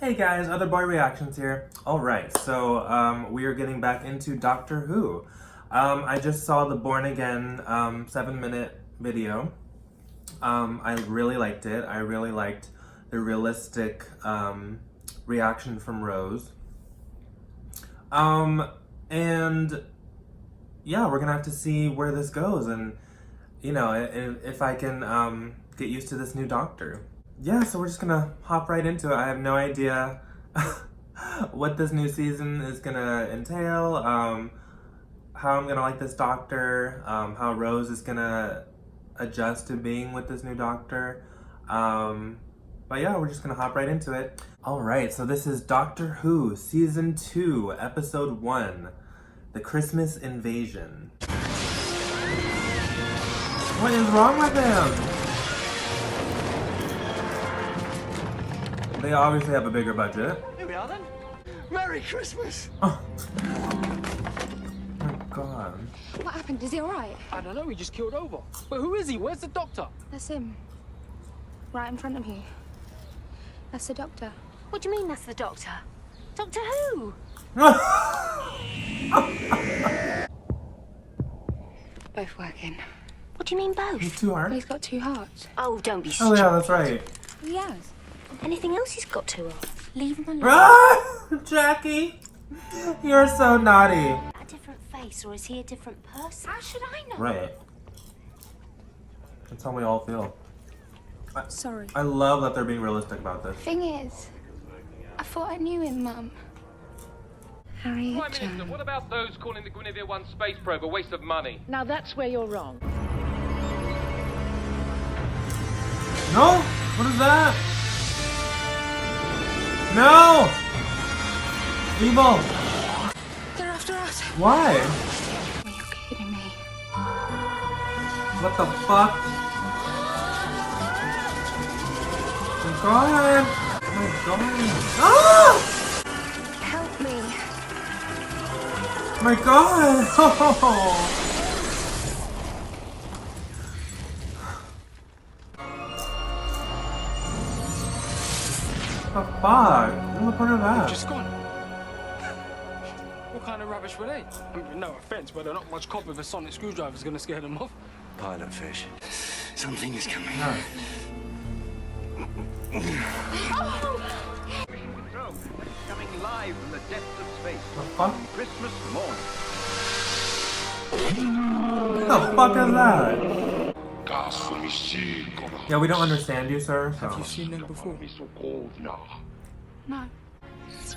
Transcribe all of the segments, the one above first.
Hey guys, Other Boy Reactions here. Alright, so we are getting back into Doctor Who. I just saw the Born Again 7-minute video. I really liked it. I really liked the realistic reaction from Rose. And yeah, we're gonna have to see where this goes and, you know, if I can get used to this new Doctor. Yeah, so we're just gonna hop right into it. I have no idea what this new season is gonna entail, how I'm gonna like this Doctor, how Rose is gonna adjust to being with this new Doctor. But yeah, we're just gonna hop right into it. Alright, so this is Doctor Who, Season 2, Episode 1, The Christmas Invasion. What is wrong with him? They obviously have a bigger budget. Here we are then. Merry Christmas! Oh my god. What happened? Is he alright? I don't know, he just killed over. But who is he? Where's the doctor? That's him. Right in front of you. That's the doctor. What do you mean that's the doctor? Doctor Who? Both working. What do you mean both? He's too hard. He's got two hearts. Oh, don't be Oh stupid. yeah, that's right. He has. Anything else he's got two of? Leave him alone. Ah! Jackie, you're so naughty. A different face, or is he a different person? How should I know? Right. That's how we all feel. Sorry. I love that they're being realistic about this. Thing is, I thought I knew him, Mum. Harriet Prime Minister, Jones. what about those calling the Guinevere 1 space probe a waste of money? Now that's where you're wrong. No? What is that? No! Evil! They're after us. Why? Are you kidding me? What the fuck? Oh my god! Oh my god! Ah! Help me. Oh my god! What the fuck? What's the point of that? Just gone. What kind of rubbish were they? I mean, no offense, but they're not much cop if a sonic screwdriver's gonna scare them off. Pilot fish. Something is coming. No. Mission Control, coming live from the depths of space. The fuck? Christmas morning. What the fuck is that? Yeah, we don't understand you, sir. So. Have you seen them before? No.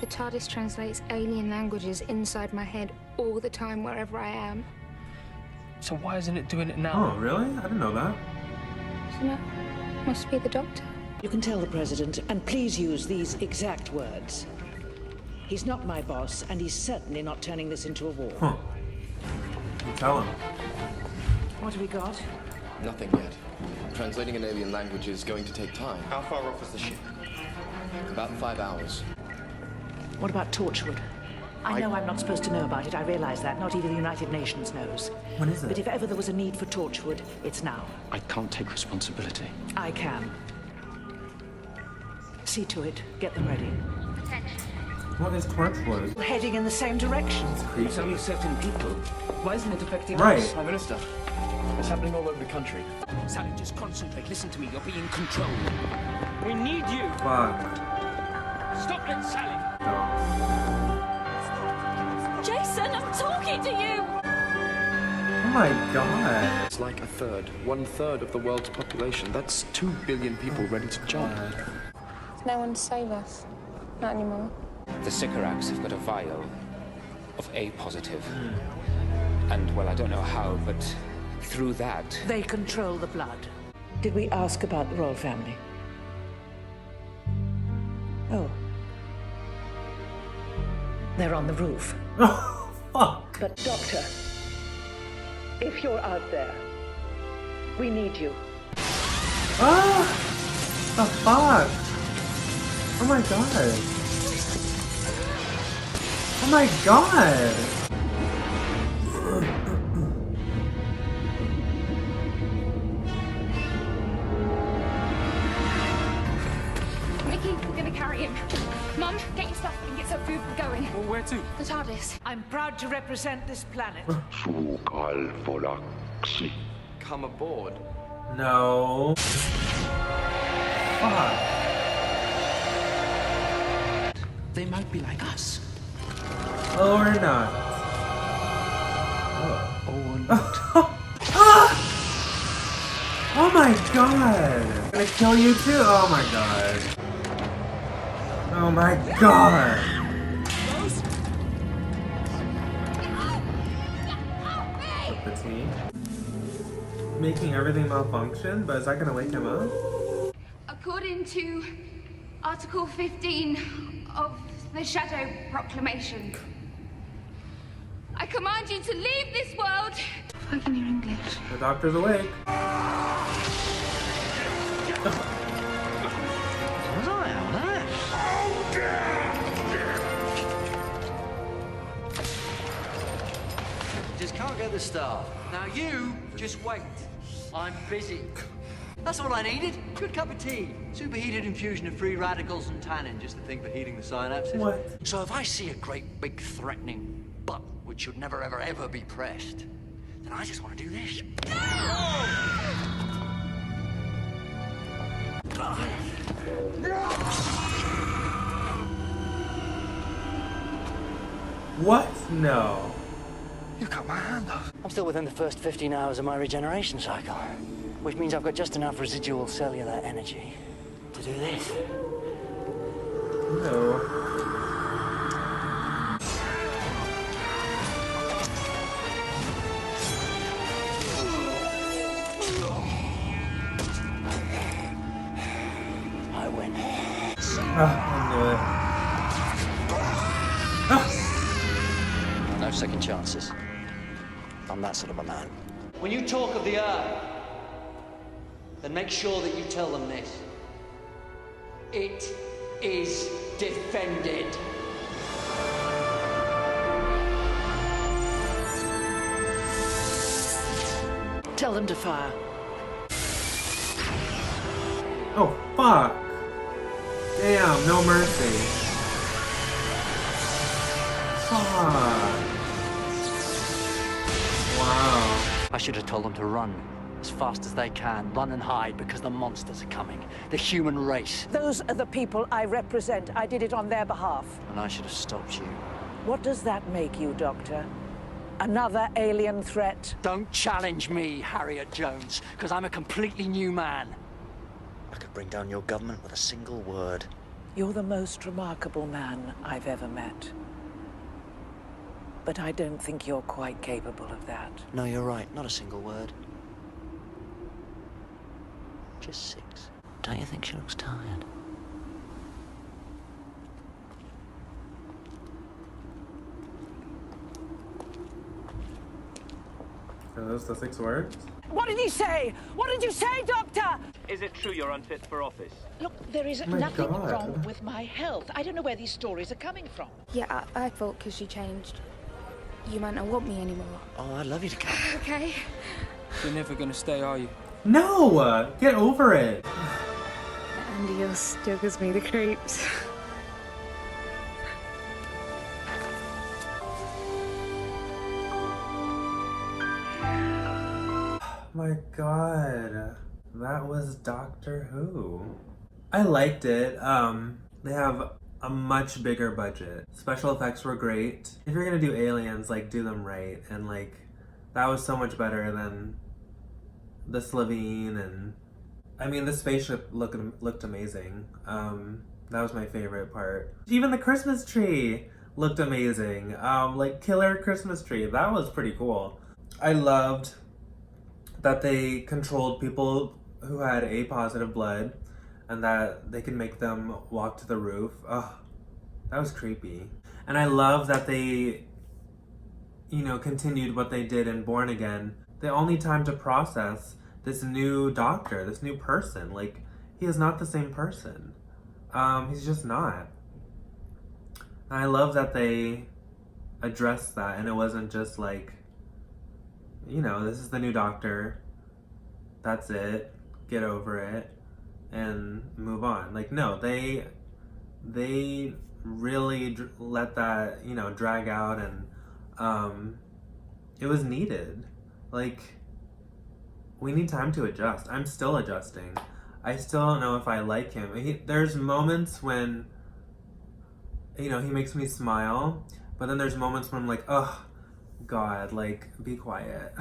The TARDIS translates alien languages inside my head all the time, wherever I am. So why isn't it doing it Oh, now? really? I didn't know that. So no, must be the doctor. You can tell the president, and please use these exact words. He's not my boss, and he's certainly not turning this into a war. Huh. You tell him. What have we got? Nothing yet. Translating an alien language is going to take time. How far off is the ship? About 5 hours. What about Torchwood? I know I'm not supposed to know about it, I realize that. Not even the United Nations knows. What is But it? if ever there was a need for Torchwood, it's now. I can't take responsibility. I can. See to it. Get them ready. What is Torchwood? We're heading in the same direction. It's only certain people. Why isn't it affecting Right. us? Prime Minister. It's happening all over the country. Sally, just concentrate. Listen to me. You're being controlled. We need you. Fuck. Stop it, Sally. Jason, I'm talking to you! Oh my god. It's like a third, 1/3 of the world's population. That's 2 billion people ready to jump. There's no one to save us. Not anymore. The Sycorax have got a vial of A positive. And, well, I don't know how, but through that... They control the blood. Did we ask about the royal family? Oh. They're on the roof. Oh, fuck. But, Doctor, if you're out there, we need you. Ah! The fuck? Oh my god. Oh my god. Mickey, we're gonna carry him. Mum, get your stuff and get some food going. Well, where to? The TARDIS. I'm proud to represent this planet. Come aboard. No. Fuck. They might be like us. Or not. Oh my god! I'm gonna kill you too? Oh my god. Oh my god! With the tea? Making everything malfunction? But is that gonna wake him up? According to Article 15 of the Shadow Proclamation, I command you to leave this world. If I can hear English. The doctor's awake. Just can't get the staff. Now you just wait. I'm busy. That's all I needed. Good cup of tea. Superheated infusion of free radicals and tannin, just the thing for heating the synapses. What? So if I see a great big threatening button which should never ever ever be pressed, then I just want to do this. What? No. You cut my hand off. I'm still within the first 15 hours of my regeneration cycle, which means I've got just enough residual cellular energy to do this. No. I win. I knew it. No second chances. I'm that sort of a man. When you talk of the Earth, then make sure that you tell them this. It is defended. Tell them to fire. Oh, fuck. Damn, no mercy. Fuck. Wow. I should have told them to run as fast as they can. Run and hide because the monsters are coming. The human race. Those are the people I represent. I did it on their behalf. And I should have stopped you. What does that make you, Doctor? Another alien threat? Don't challenge me, Harriet Jones, because I'm a completely new man. I could bring down your government with a single word. You're the most remarkable man I've ever met. But I don't think you're quite capable of that. No, you're right. Not a single word. Just 6. Don't you think she looks tired? Are those the 6 words? What did he say? What did you say, Doctor? Is it true you're unfit for office? Look, there is my nothing God. wrong with my health. I don't know where these stories are coming from. Yeah, I thought because you changed, you might not want me anymore. Oh, I'd love you to come. Okay. You're never gonna stay, are you? No! Get over it! Andy, you're still gives me the creeps. My god. That was Doctor Who. I liked it. They have a much bigger budget. Special effects were great. If you're gonna do aliens, like, do them right. And, like, that was so much better than the Slovene and... I mean, the spaceship looked amazing. That was my favorite part. Even the Christmas tree looked amazing. Like, killer Christmas tree. That was pretty cool. I loved that they controlled people who had A positive blood and that they could make them walk to the roof. Ugh, that was creepy. And I love that they, you know, continued what they did in Born Again. The only time to process this new doctor, this new person. Like, he is not the same person. He's just not. And I love that they addressed that and it wasn't just like, you know, this is the new doctor, that's it, get over it, and move on. Like, no, they they really let that, you know, drag out, and it was needed. Like, we need time to adjust. I'm still adjusting. I still don't know if I like him. There's moments when, you know, he makes me smile, but then there's moments when I'm like, oh, God, like, be quiet.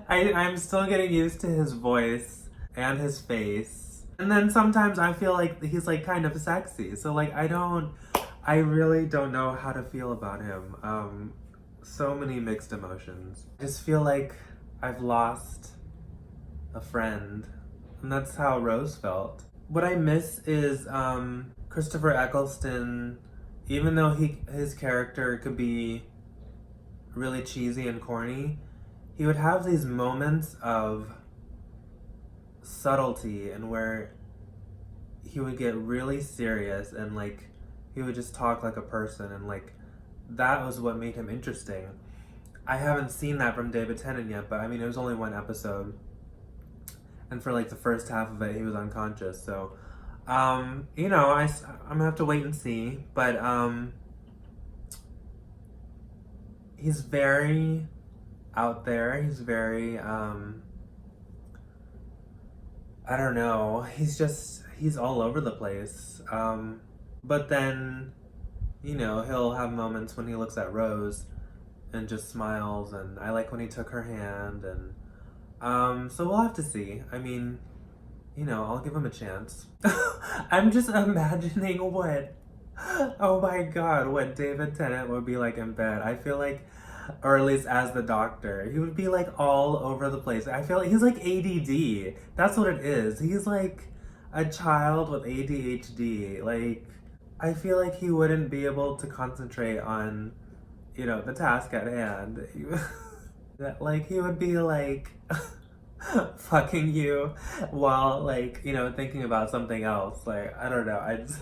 I'm still getting used to his voice and his face. And then sometimes I feel like he's like kind of sexy. So like, I really don't know how to feel about him. So many mixed emotions. I just feel like I've lost a friend. And that's how Rose felt. What I miss is Christopher Eccleston, even though his character could be really cheesy and corny, he would have these moments of subtlety and where he would get really serious and like he would just talk like a person, and like that was what made him interesting. I haven't seen that from David Tennant yet, but I mean, it was only one episode. And for like the first half of it, he was unconscious. So, you know, I'm gonna have to wait and see. But he's very out there. He's very, I don't know. He's all over the place. But then, you know, he'll have moments when he looks at Rose and just smiles. And I like when he took her hand, and so we'll have to see. I mean, you know, I'll give him a chance. I'm just imagining oh my God, what David Tennant would be like in bed. I feel like, or at least as the Doctor, he would be like all over the place. I feel like he's like ADD. That's what it is. He's like a child with ADHD. Like, I feel like he wouldn't be able to concentrate on, you know, the task at hand. Like, he would be like fucking you while, like, you know, thinking about something else. Like, I don't know. I just,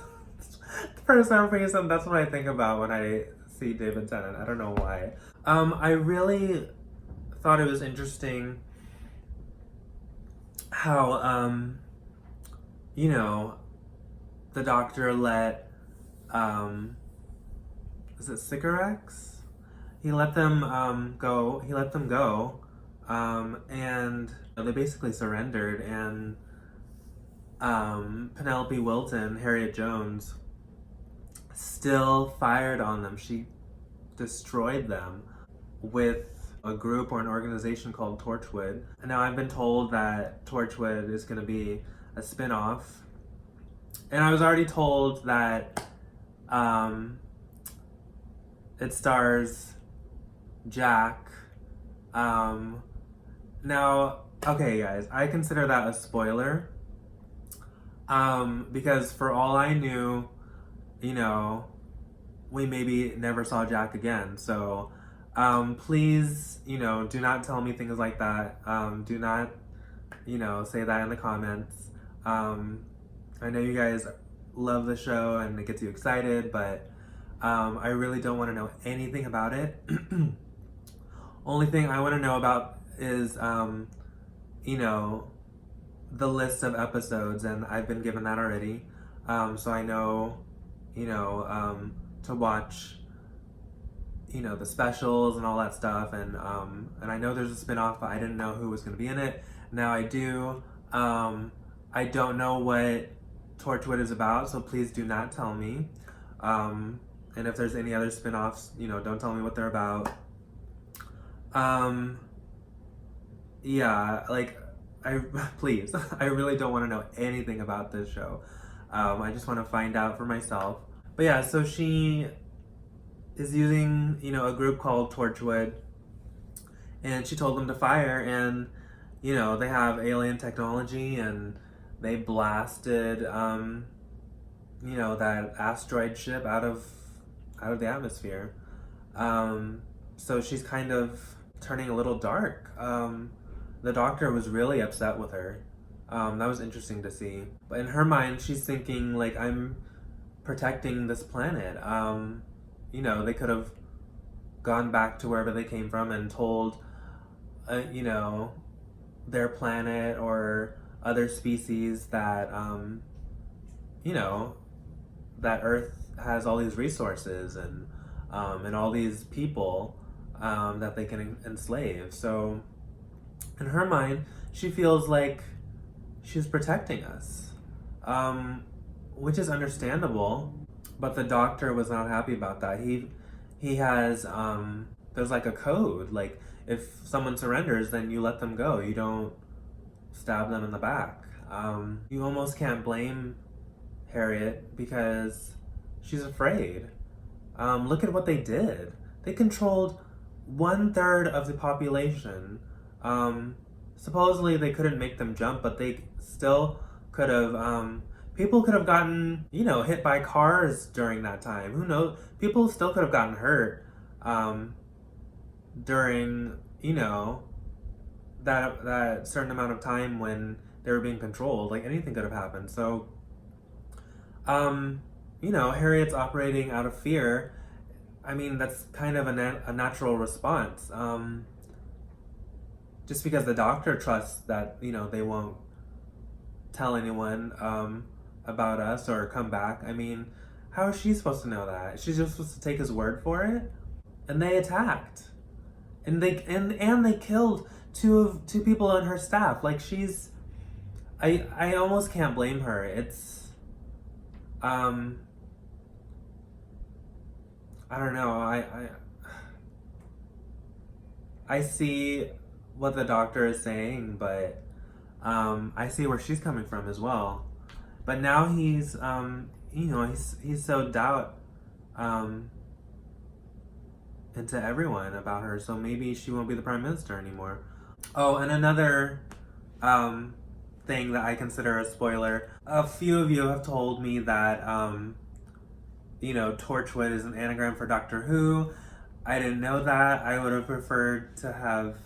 for some reason, that's what I think about when I see David Tennant. I don't know why. I really thought it was interesting how, you know, the Doctor let, is it Sycorax? He let them go. He let them go, and they basically surrendered. And Penelope Wilton, Harriet Jones, still fired on them. She destroyed them with a group or an organization called Torchwood. And now I've been told that Torchwood is going to be a spin-off, and I was already told that it stars Jack. Now, okay guys, I consider that a spoiler, because for all I knew, you know, we maybe never saw Jack again. So please, you know, do not tell me things like that. Do not, you know, say that in the comments. I know you guys love the show and it gets you excited, but I really don't want to know anything about it. Only thing I want to know about is, you know, the list of episodes, and I've been given that already. So I know, you know, to watch, you know, the specials and all that stuff, and I know there's a spin-off, but I didn't know who was going to be in it. Now I do. I don't know what Torchwood is about, so please do not tell me. And if there's any other spin-offs, you know, don't tell me what they're about. Yeah, like, please, I really don't want to know anything about this show. I just want to find out for myself. But yeah, so she is using, you know, a group called Torchwood, and she told them to fire, and, you know, they have alien technology, and they blasted, you know, that asteroid ship out of the atmosphere. So she's kind of turning a little dark. The Doctor was really upset with her. That was interesting to see. But in her mind, she's thinking, like, I'm protecting this planet. You know, they could have gone back to wherever they came from and told, you know, their planet or other species that, you know, that Earth has all these resources and all these people that they can enslave. So in her mind, she feels like she's protecting us, which is understandable. But the doctor was not happy about that. He has there's like a code. Like if someone surrenders, then you let them go. You don't stab them in the back. You almost can't blame Harriet because she's afraid. Look at what they did. They controlled 1/3 of the population. Supposedly they couldn't make them jump, but they still could have, people could have gotten, hit by cars during that time. Who knows? People still could have gotten hurt, during, that certain amount of time when they were being controlled. Like anything could have happened. So, Harriet's operating out of fear. I mean, that's kind of a natural response. Just because the doctor trusts that, they won't tell anyone about us or come back. I mean, how is she supposed to know that? She's just supposed to take his word for it? And they attacked. And they killed two people on her staff. Like I almost can't blame her. It's I don't know. I see what the doctor is saying, but I see where she's coming from as well. But now he's he's so doubt into everyone about her, so maybe she won't be the prime minister anymore. Oh, and another thing that I consider a spoiler. A few of you have told me that Torchwood is an anagram for Doctor Who. I didn't know that. I would have preferred to have,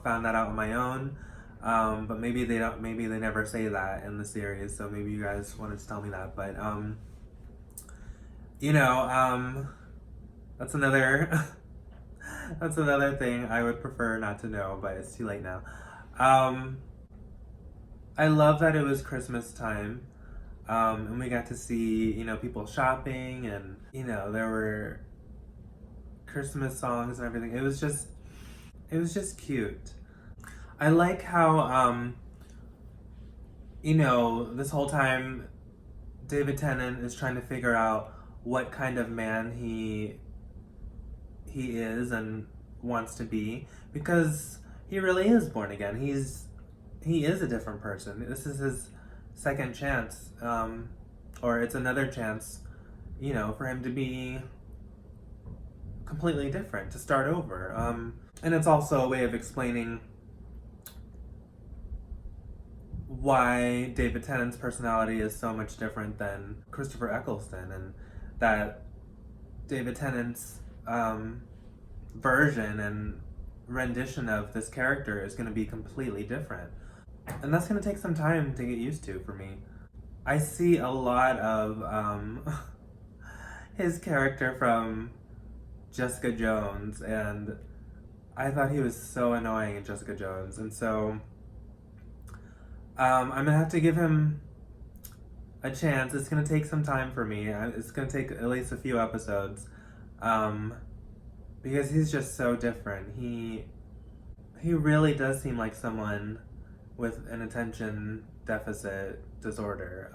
found that out on my own. But maybe they don't. Maybe they never say that in the series. So maybe you guys wanted to tell me that. But that's another that's another thing I would prefer not to know. But it's too late now. I love that it was Christmas time. And we got to see, people shopping and, there were Christmas songs and everything. It was just cute. I like how, this whole time David Tennant is trying to figure out what kind of man he is and wants to be, because he really is born again. He is a different person. This is his second chance, or it's another chance, for him to be completely different, to start over. And it's also a way of explaining why David Tennant's personality is so much different than Christopher Eccleston, and that David Tennant's version and rendition of this character is going to be completely different. And that's going to take some time to get used to for me. I see a lot of his character from Jessica Jones, and I thought he was so annoying in Jessica Jones. And so I'm going to have to give him a chance. It's going to take some time for me. It's going to take at least a few episodes, because he's just so different. He really does seem like someone with an attention deficit disorder.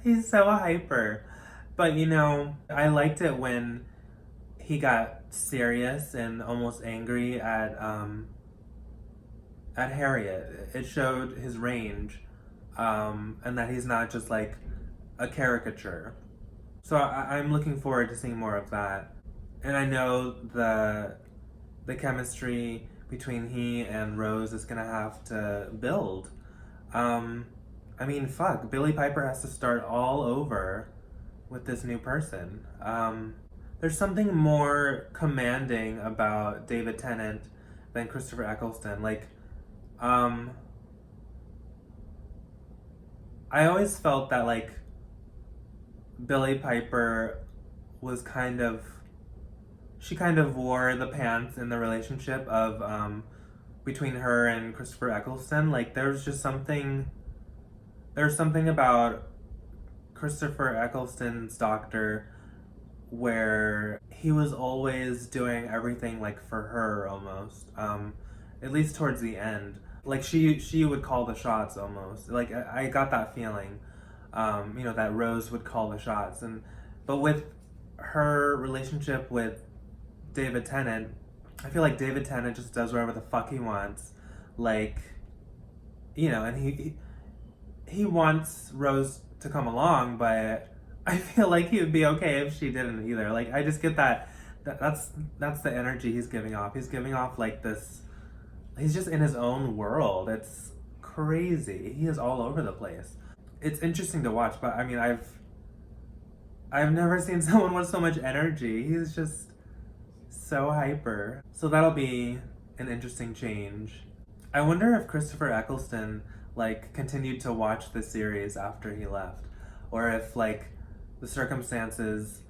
He's so hyper. But I liked it when he got serious and almost angry at Harriet. It showed his range, and that he's not just like a caricature. So I'm looking forward to seeing more of that. And I know the chemistry between he and Rose is gonna have to build. I mean, fuck, Billie Piper has to start all over with this new person. There's something more commanding about David Tennant than Christopher Eccleston. Like, I always felt that, like, Billie Piper was she kind of wore the pants in the relationship of, between her and Christopher Eccleston. Like, there was just something there's something about Christopher Eccleston's Doctor where he was always doing everything like for her almost, at least towards the end. Like she would call the shots almost. Like I got that feeling, you know, that Rose would call the shots. But with her relationship with David Tennant, I feel like David Tennant just does whatever the fuck he wants. Like, you know, and he wants Rose to come along, but I feel like he would be okay if she didn't either. Like, I just get that's the energy he's giving off. He's giving off like this, he's just in his own world. It's crazy. He is all over the place. It's interesting to watch, but I mean, I've never seen someone with so much energy. He's just so hyper. So that'll be an interesting change. I wonder if Christopher Eccleston like continued to watch the series after he left, or if like the circumstances,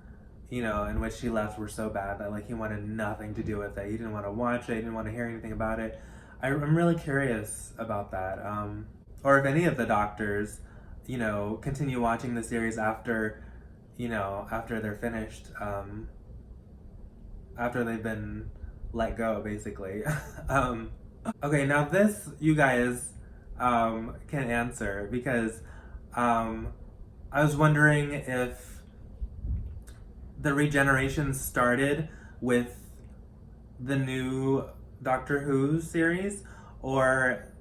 you know, in which he left were so bad that like he wanted nothing to do with it. He didn't want to watch it. He didn't want to hear anything about it. I'm really curious about that. Or if any of the doctors, you know, continue watching the series after, you know, after they're finished, after they've been let go, basically. Okay, now this you guys can answer, because I was wondering if the regeneration started with the new Doctor Who series, or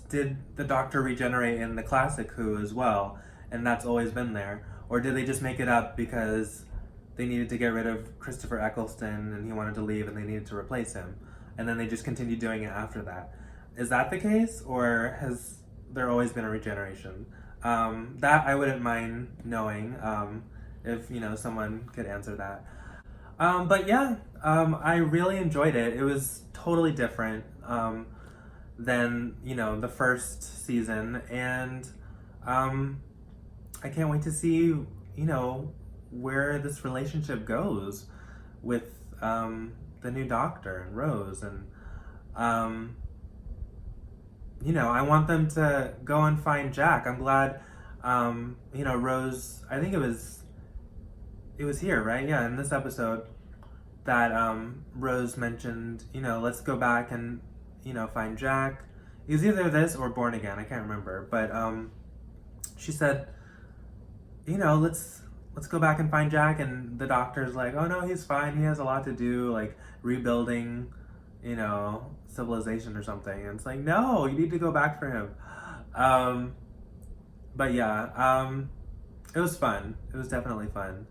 did the Doctor regenerate in the classic Who as well, and that's always been there? Or did they just make it up because they needed to get rid of Christopher Eccleston and he wanted to leave and they needed to replace him, and then they just continued doing it after that? Is that the case, or has there always been a regeneration? That I wouldn't mind knowing, if, you know, someone could answer that. But yeah, I really enjoyed it. It was totally different than, you know, the first season, and I can't wait to see, you know, where this relationship goes with the new Doctor and Rose, and you know, I want them to go and find Jack. I'm glad, you know, Rose, I think it was here, right? Yeah, in this episode that Rose mentioned, you know, let's go back and, you know, find Jack. It was either this or Born Again, I can't remember, but she said, you know, let's go back and find Jack, and the Doctor's like, oh no, he's fine, he has a lot to do, like rebuilding, you know, civilization or something. And it's like, no, you need to go back for him. But yeah, it was fun. It was definitely fun.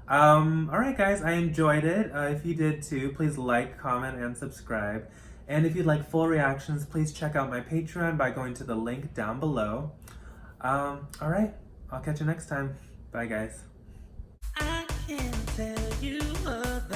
Alright guys, I enjoyed it. If you did too, please like, comment, and subscribe. And if you'd like full reactions, please check out my Patreon by going to the link down below. Alright, I'll catch you next time. Bye guys. I can't tell you about